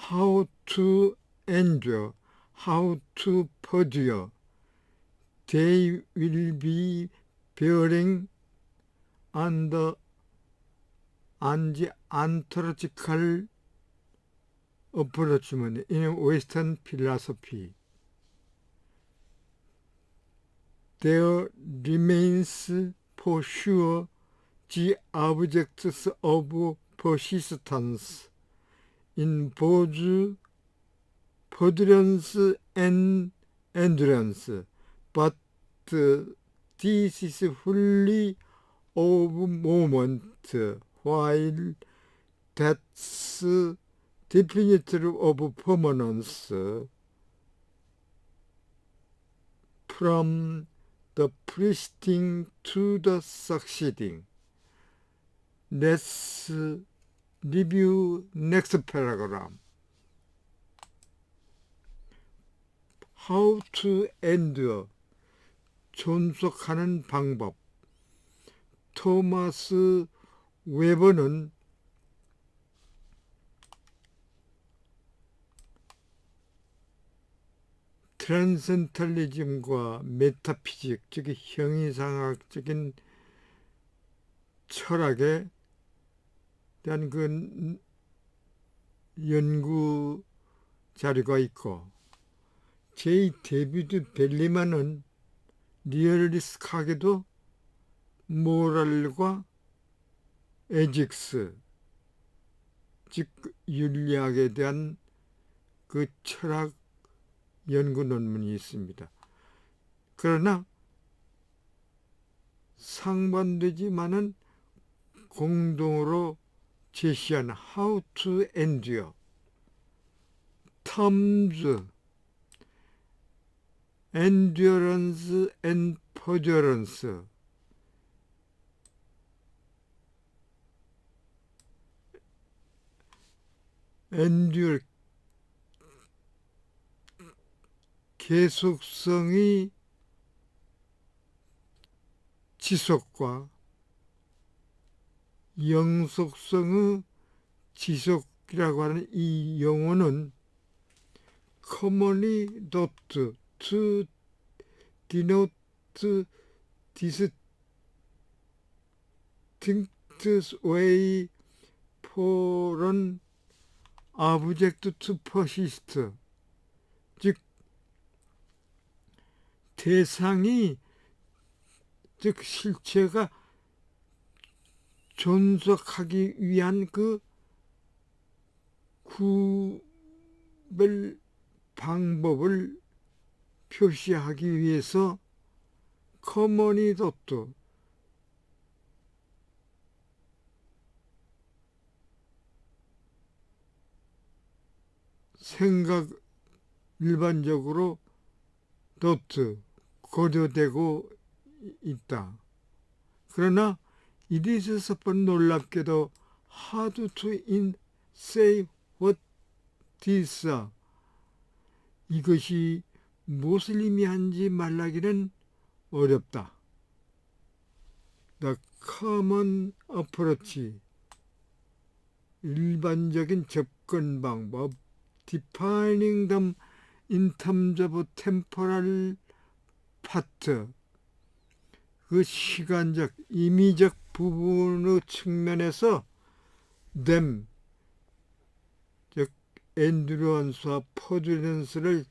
how to endure, how to persevere. They will be bearing on the ontological approachment in Western philosophy. There remains for sure the objects of persistence in both perseverance and endurance, but this is fully of moment, while that's definitive of permanence. From the preceding to the succeeding. Let's review next paragraph. How to endure. 존속하는 방법. 토마스 웨버는 트랜센탈리즘과 메타피직, 즉 형이상학적인 철학에 대한 그 연구 자료가 있고, 제이 데비드 벨리만은 리얼리스트하게도 모랄과 에직스, 즉 윤리학에 대한 그 철학 연구 논문이 있습니다. 그러나 상반되지만은 공동으로 제시한 how to endure, terms, endurance and perseverance, endure, 계속성의 지속과 영속성의 지속이라고 하는 이 용어는 commonly adopted to denote distinct way for an object to persist. 즉 대상이, 즉 실체가 존속하기 위한 그 구별 방법을 표시하기 위해서 커머니도트, 생각 일반적으로 도트 고려되고 있다. 그러나 이에 있어서 놀랍게도 how to say what this, 이것이 무엇을 의미하는지 말하기는 어렵다. The common approach, 일반적인 접근 방법, defining them in terms of temporal part, 그 시간적, 임의적 부분의 측면에서 them, 즉 엔듀런스와 퍼듀런스를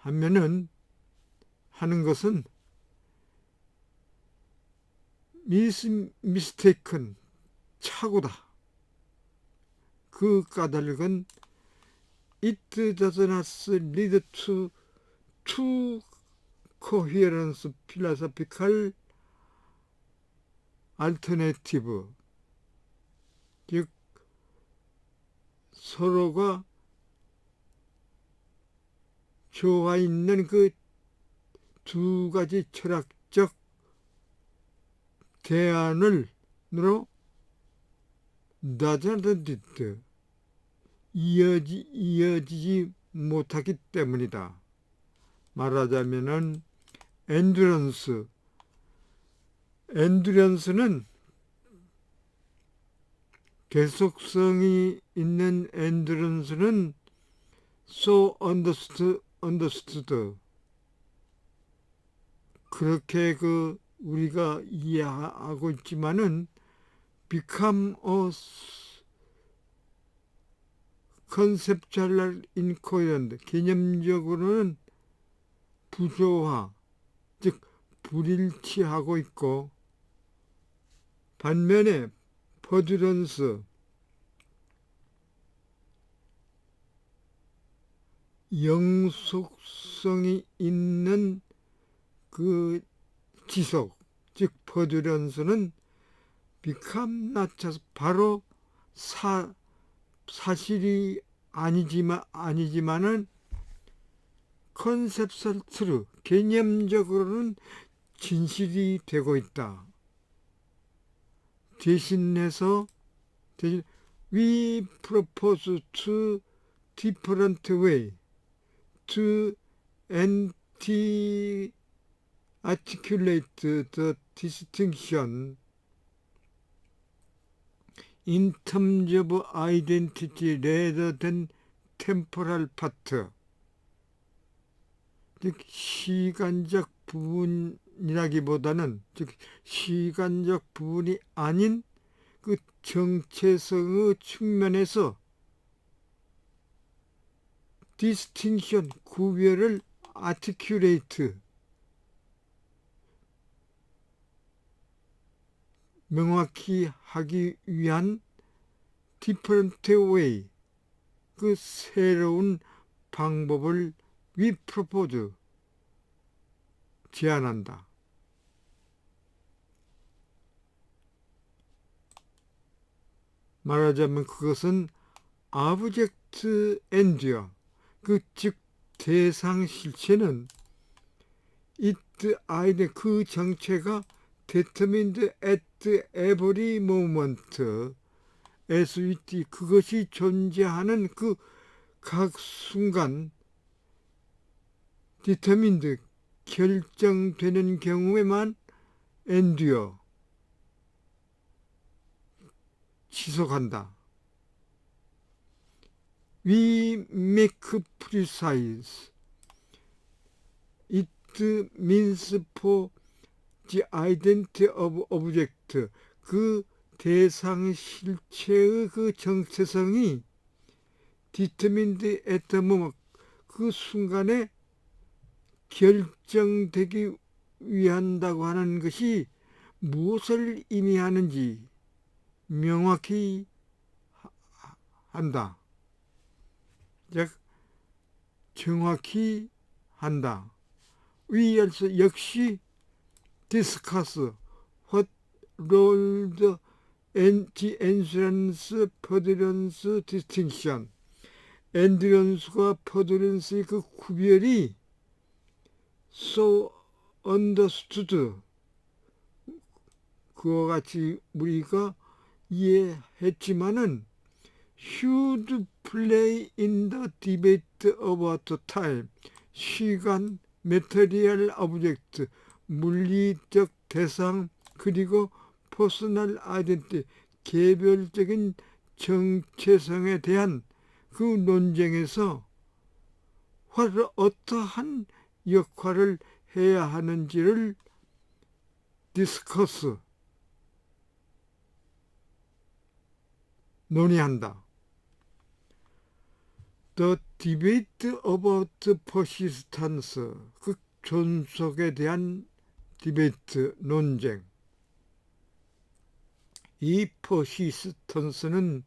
정의하면은 하는 것은 mistaken, 착오다. 그 까닭은 it does not lead to coherence philosophical alternative, 즉 서로가 조화 있는 그 두 가지 철학적 대안으로 이어지지 못하기 때문이다. 말하자면은 엔듀런스는 계속성이 있는 엔드런스는 so understood. 그렇게 우리가 이해하고 있지만은 become a conceptual incoherent. 개념적으로는 부조화, 즉 불일치하고 있고, 반면에 퍼듀런스, 영속성이 있는 지속, 즉 퍼듀런스는 become 낮춰서 바로 사실이 아니지만은 conceptual truth, 개념적으로는 진실이 되고 있다. 대신해서 we propose to different way to anti-articulate the distinction in terms of identity rather than temporal part. 즉 시간적 부분이라기보다는, 즉 시간적 부분이 아닌 그 정체성의 측면에서 distinction, 구별을 articulate, 명확히 하기 위한 different way, 그 새로운 방법을 we propose, 제안한다. 말하자면 그것은 object endure, 즉 대상 실체는 it idea, 그 정체가 determined at every moment as it, 그것이 존재하는 그 각 순간 determined, 결정되는 경우에만 endure, 지속한다. We make precise. It means for the identity of object, 그 대상 실체의 그 정체성이 determined at the moment, 그 순간에 결정되기 위한다고 하는 것이 무엇을 의미하는지 명확히 한다. 즉 정확히 한다. We also 역시 discuss what role the endurance 퍼듀런스 distinction, 엔듀런스와 퍼듀런스의 그 구별이 so understood, 그와 같이 우리가 이해했지만은 should play in the debate about time, 시간, material object, 물리적 대상, 그리고 personal identity, 개별적인 정체성에 대한 그 논쟁에서 어떠한 역할을 해야 하는지를 discuss, 논의한다. The debate about persistence, 그 존속에 대한 디베이트, 논쟁. 이 persistance는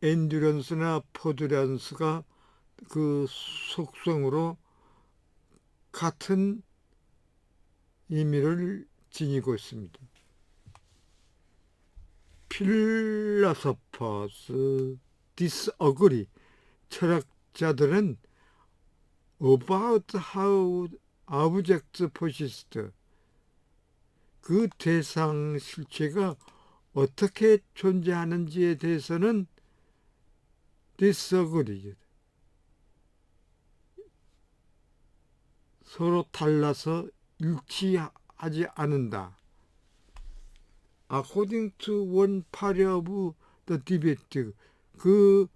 엔듀런스나 퍼듀런스가 그 속성으로 같은 의미를 지니고 있습니다. Philosophers disagree, 철학자들은 about how objects persist, 그 대상 실체가 어떻게 존재하는지에 대해서는 disagree, 서로 달라서 일치하지 않는다. According to one party of the debate, 그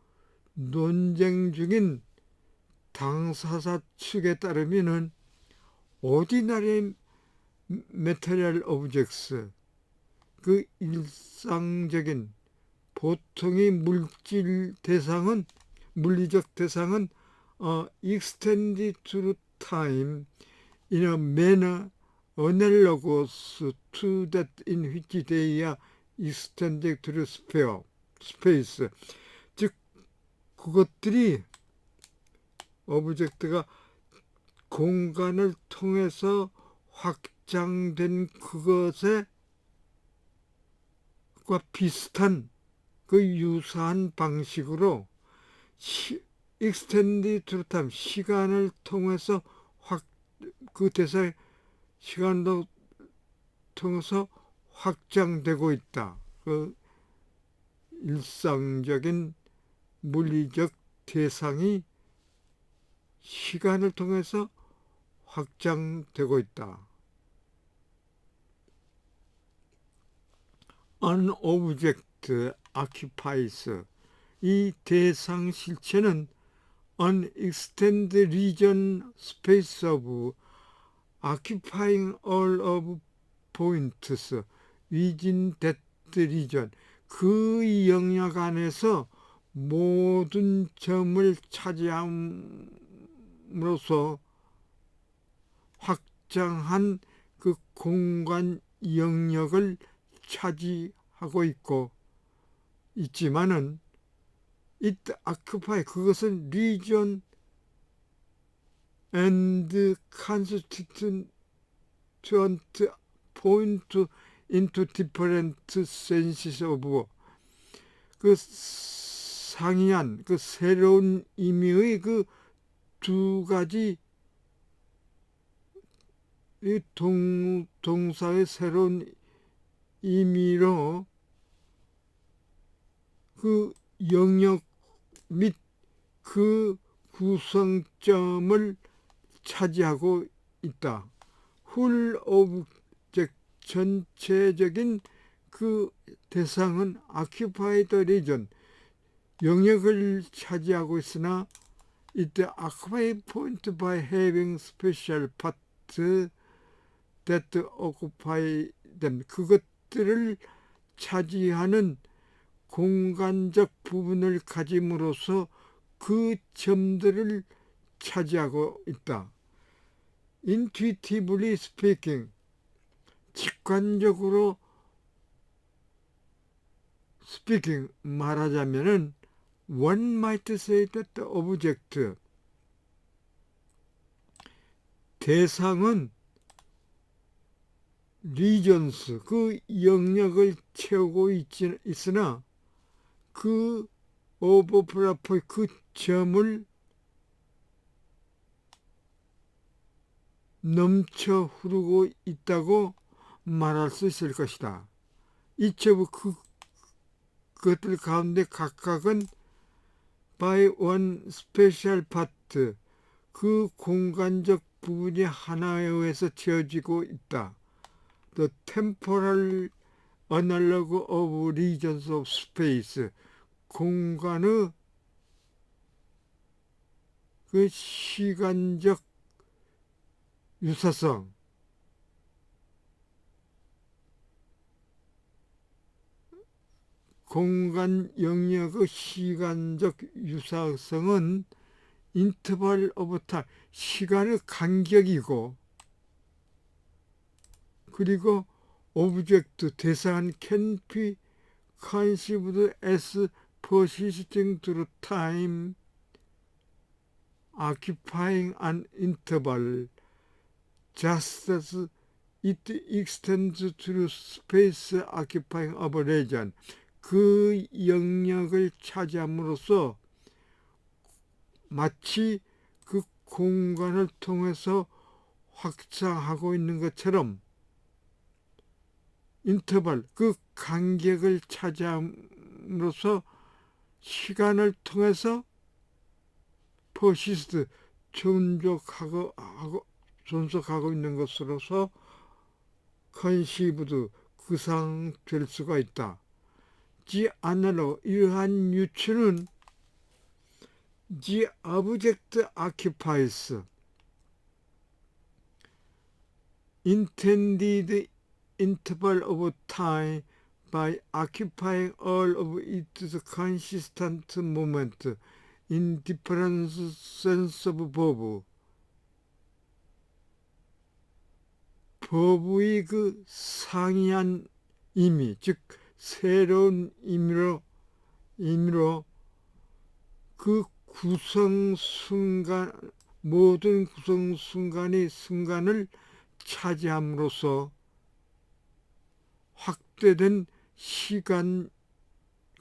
논쟁 중인 당사자 측에 따르면은 ordinary material objects, 그 일상적인 보통의 물리적 대상은 extended through time in a manner analogous to that in which they are extended through space. 즉 그것들이 오브젝트가 공간을 통해서 확장된 그것에 과 비슷한 그 유사한 방식으로 extended through time, 시간을 통해서 그 대상의 시간도 통해서 확장되고 있다. 그 일상적인 물리적 대상이 시간을 통해서 확장되고 있다. An object occupies, 이 대상 실체는 an extended region space of occupying all of points within that region, 그 영역 안에서 모든 점을 차지함으로써 확장한 그 공간 영역을 차지하고 있지만은 it occupy, 그것은 region and constituent point into different senses of, 그 상이한 그 새로운 의미의 그 두 가지 이 동사의 새로운 의미로 그 영역 및 그 구성점을 차지하고 있다. whole object, 전체적인 그 대상은 occupy the region, 영역을 차지하고 있으나 it occupy point by having special part that occupy them, 그것들을 차지하는 공간적 부분을 가짐으로써 그 점들을 차지하고 있다. Intuitively speaking, 직관적으로 말하자면은 one might say that the object, 대상은 regions, 그 영역을 채우고 있으나 그 overlap, 그 점을 넘쳐 흐르고 있다고 말할 수 있을 것이다. each of 그것들 가운데 각각은 by one special part, 그 공간적 부분이 하나에 의해서 채워지고 있다. The temporal analog of regions of space, 공간의 그 시간적 유사성, 공간 영역의 시간적 유사성은 interval of time, 시간의 간격이고, 그리고 object, 대상은 can be conceived as persisting through time, occupying an interval, just as it extends through space occupying a region, 그 영역을 차지함으로써 마치 그 공간을 통해서 확장하고 있는 것처럼 인터벌, 그 간격을 차지함으로써 시간을 통해서 persist, 존속하고 있는 것으로서 conceived, 구상될 수가 있다. 지 안으로 이러한 유추는 the object occupies intended interval of time by occupying all of its consistent moment in different sense of verb. 버브의 그 상이한 의미, 즉 새로운 의미로 그 구성 순간, 모든 구성 순간의 순간을 차지함으로써 확대된 시간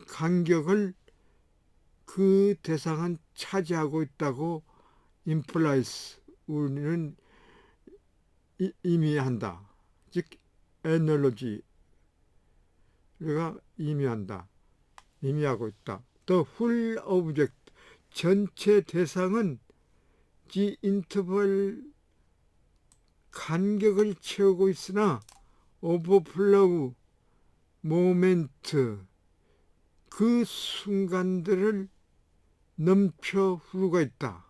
간격을 그 대상은 차지하고 있다고 implies 우리는 의미한다. 즉 analogy가 의미한다. 의미하고 있다. The whole object 전체 대상은 the interval 간격을 채우고 있으나 overflow moment 그 순간들을 넘쳐 흐르고 있다.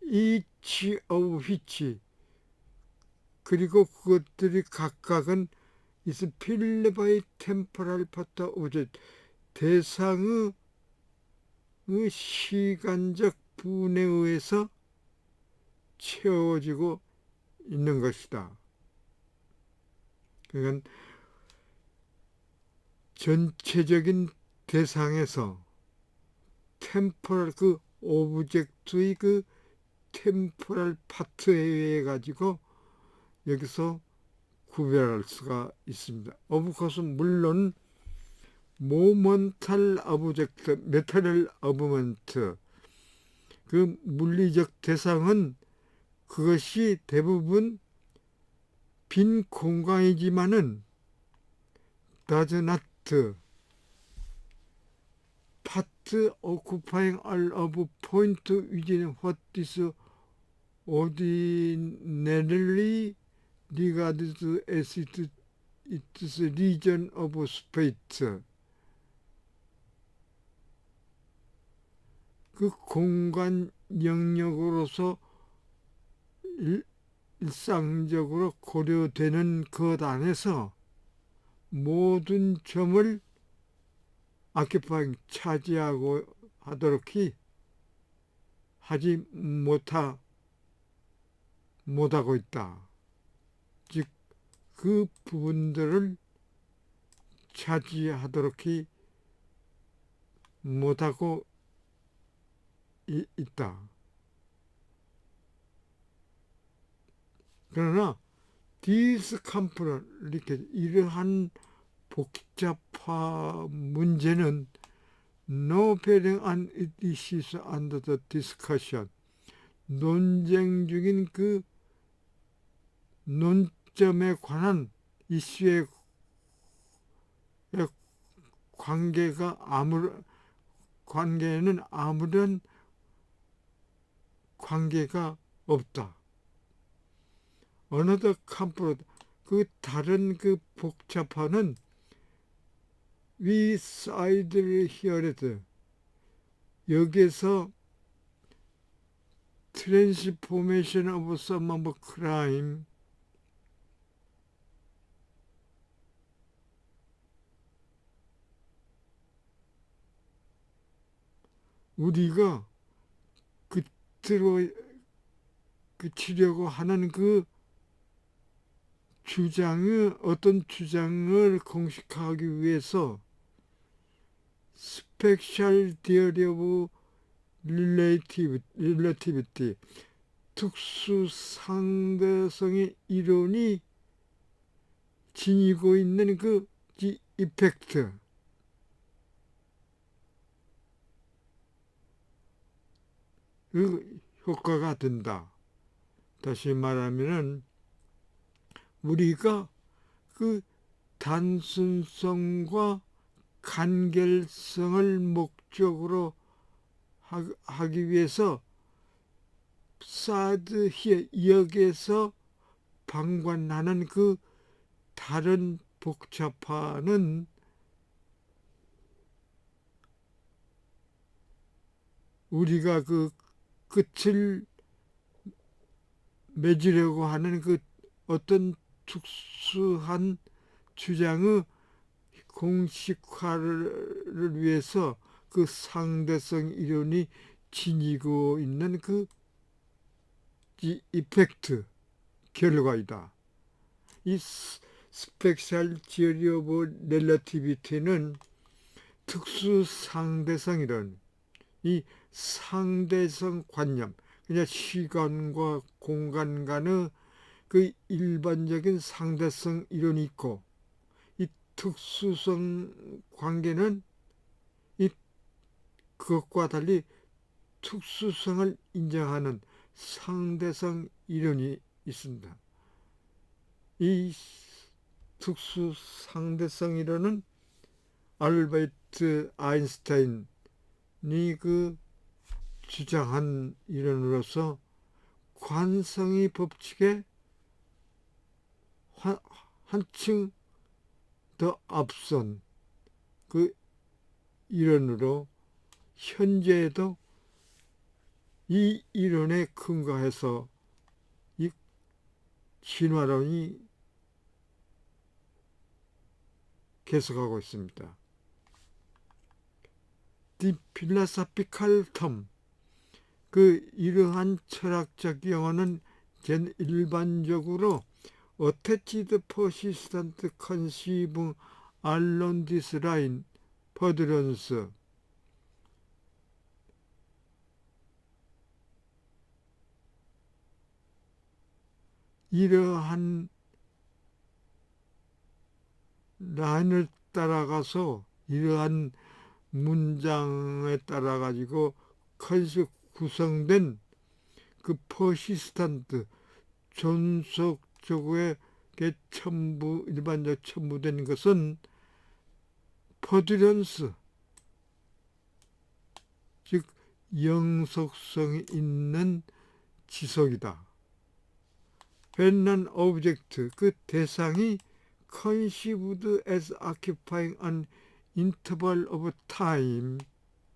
each of which 그리고 그것들이 각각은 is filled by temporal part object 대상의 시간적 부분에 의해서 채워지고 있는 것이다. 그러니까 전체적인 대상에서 템포럴 그 오브젝트의 그 템포럴 파트에 의해 가지고 여기서 구별할 수가 있습니다. 오브컷은 물론 모먼탈 오브젝트, 메타럴 오브먼트 그 물리적 대상은 그것이 대부분 빈 공간이지만은 does not part occupying all of point within what is ordinarily regarded as its region of space 그 공간 영역으로서 일상적으로 고려되는 것 안에서 모든 점을 occupying 차지하고 하도록 하지 못하고 있다. 즉 그 부분들을 차지하도록 못하고 있다. 그러나 these components 이렇게 이러한 복잡화 문제는 no bearing on issues under the discussion 논쟁 중인 그 논점에 관한 이슈의 관계에는 아무런 관계가 없다. Another component 그 다른 그 복잡화는 we cited here 여기에서 transformation of some of crime 우리가 그치려고 하는 그 주장의 어떤 주장을 공식화하기 위해서 Special Theory of Relativity 특수 상대성의 이론이 지니고 있는 그 이펙트 그 효과가 된다. 다시 말하면은 우리가 그 단순성과 간결성을 목적으로 하기 위해서 사드 여기에서 방관하는 그 다른 복잡화는 우리가 그 끝을 맺으려고 하는 그 어떤 특수한 주장의 공식화를 위해서 그 상대성 이론이 지니고 있는 그 이펙트 결과이다. 이 스펙셜 지어리 오브 렐러티비티는 특수 상대성 이론, 이 상대성 관념, 그냥 시간과 공간 간의 그 일반적인 상대성 이론이 있고, 이 특수성 관계는 그것과 달리 특수성을 인정하는 상대성 이론이 있습니다. 이 특수 상대성 이론은 알베르트 아인슈타인이 그 주장한 이론으로서 관성의 법칙에 한층 더 앞선 그 이론으로 현재에도 이 이론에 근거해서 이 진화론이 계속하고 있습니다. The philosophical term, 그 이러한 철학적 용어는 일반적으로 attached persistent conceiving along this line, furtherance, 이러한 라인을 따라가서 이러한 문장에 따라 가지고 구성된 그 퍼시스턴트 존속적으로 일반적 첨부된 것은 퍼듀런스, 즉 영속성이 있는 지속이다. When an object, 그 대상이 conceived as occupying an interval of time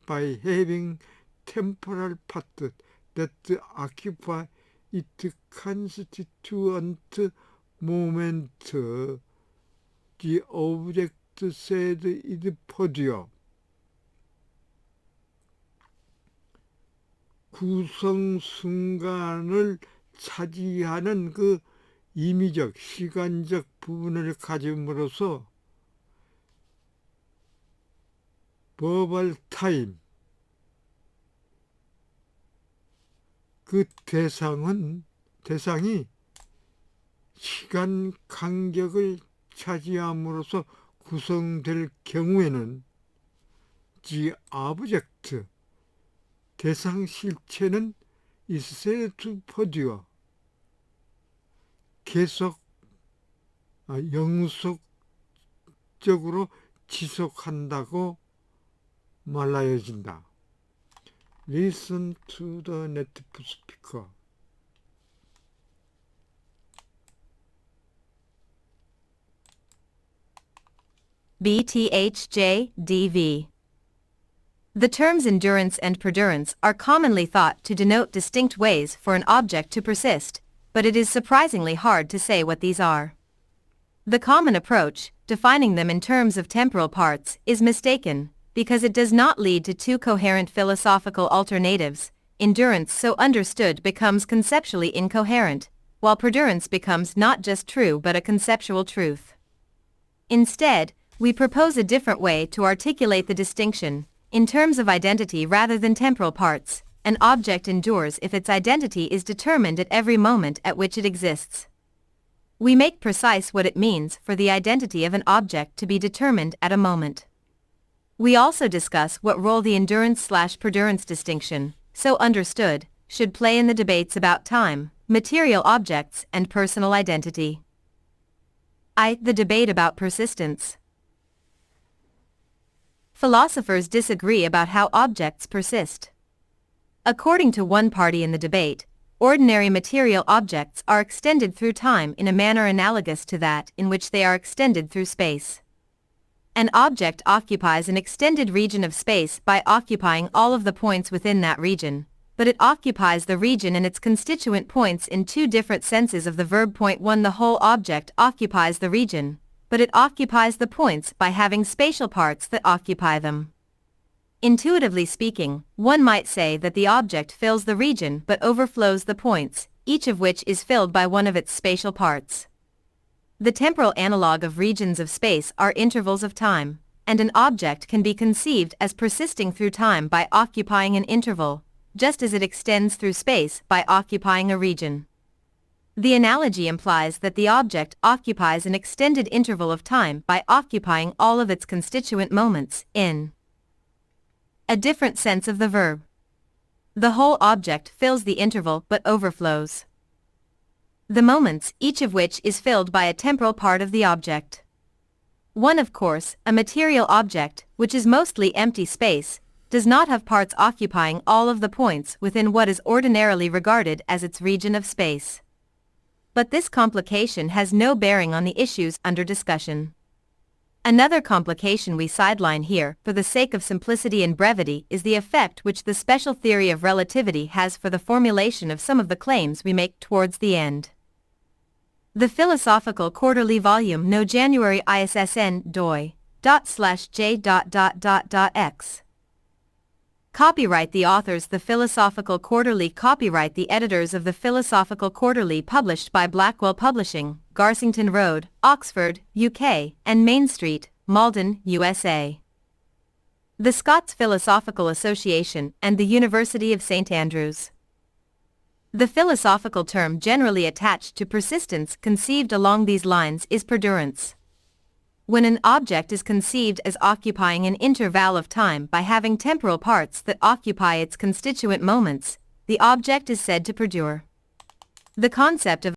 by having temporal part that occupy it constituent moment, the object said is podium. 구성 순간을 차지하는 그 임의적, 시간적 부분을 가짐으로써 verbal time, 그 대상이 시간 간격을 차지함으로써 구성될 경우에는 the object, 대상 실체는 is said to perdure, 계속 영속적으로 지속한다고 말하여진다. Listen to the native speaker. BTHJ-DV. The terms endurance and perdurance are commonly thought to denote distinct ways for an object to persist, but it is surprisingly hard to say what these are. The common approach, defining them in terms of temporal parts, is mistaken, because it does not lead to two coherent philosophical alternatives. Endurance so understood becomes conceptually incoherent, while perdurance becomes not just true but a conceptual truth. Instead, we propose a different way to articulate the distinction. In terms of identity rather than temporal parts, an object endures if its identity is determined at every moment at which it exists. We make precise what it means for the identity of an object to be determined at a moment. We also discuss what role the endurance/perdurance distinction, so understood, should play in the debates about time, material objects, and personal identity. The debate about persistence. Philosophers disagree about how objects persist. According to one party in the debate, ordinary material objects are extended through time in a manner analogous to that in which they are extended through space. An object occupies an extended region of space by occupying all of the points within that region, but it occupies the region and its constituent points in two different senses of the verb. Point 1. The whole object occupies the region, but it occupies the points by having spatial parts that occupy them. Intuitively speaking, one might say that the object fills the region but overflows the points, each of which is filled by one of its spatial parts. The temporal analog of regions of space are intervals of time, and an object can be conceived as persisting through time by occupying an interval, just as it extends through space by occupying a region. The analogy implies that the object occupies an extended interval of time by occupying all of its constituent moments in a different sense of the verb. The whole object fills the interval but overflows the moments, each of which is filled by a temporal part of the object. 1. Of course, a material object, which is mostly empty space, does not have parts occupying all of the points within what is ordinarily regarded as its region of space. But this complication has no bearing on the issues under discussion. Another complication we sideline here for the sake of simplicity and brevity is the effect which the special theory of relativity has for the formulation of some of the claims we make towards the end. The Philosophical Quarterly Volume No January ISSN doi./j.x. Copyright the authors The Philosophical Quarterly. Copyright the editors of The Philosophical Quarterly, published by Blackwell Publishing, Garsington Road, Oxford, UK, and Main Street, Malden, USA. The Scots Philosophical Association and the University of St Andrews. The philosophical term generally attached to persistence conceived along these lines is perdurance. When an object is conceived as occupying an interval of time by having temporal parts that occupy its constituent moments, the object is said to perdure. The concept of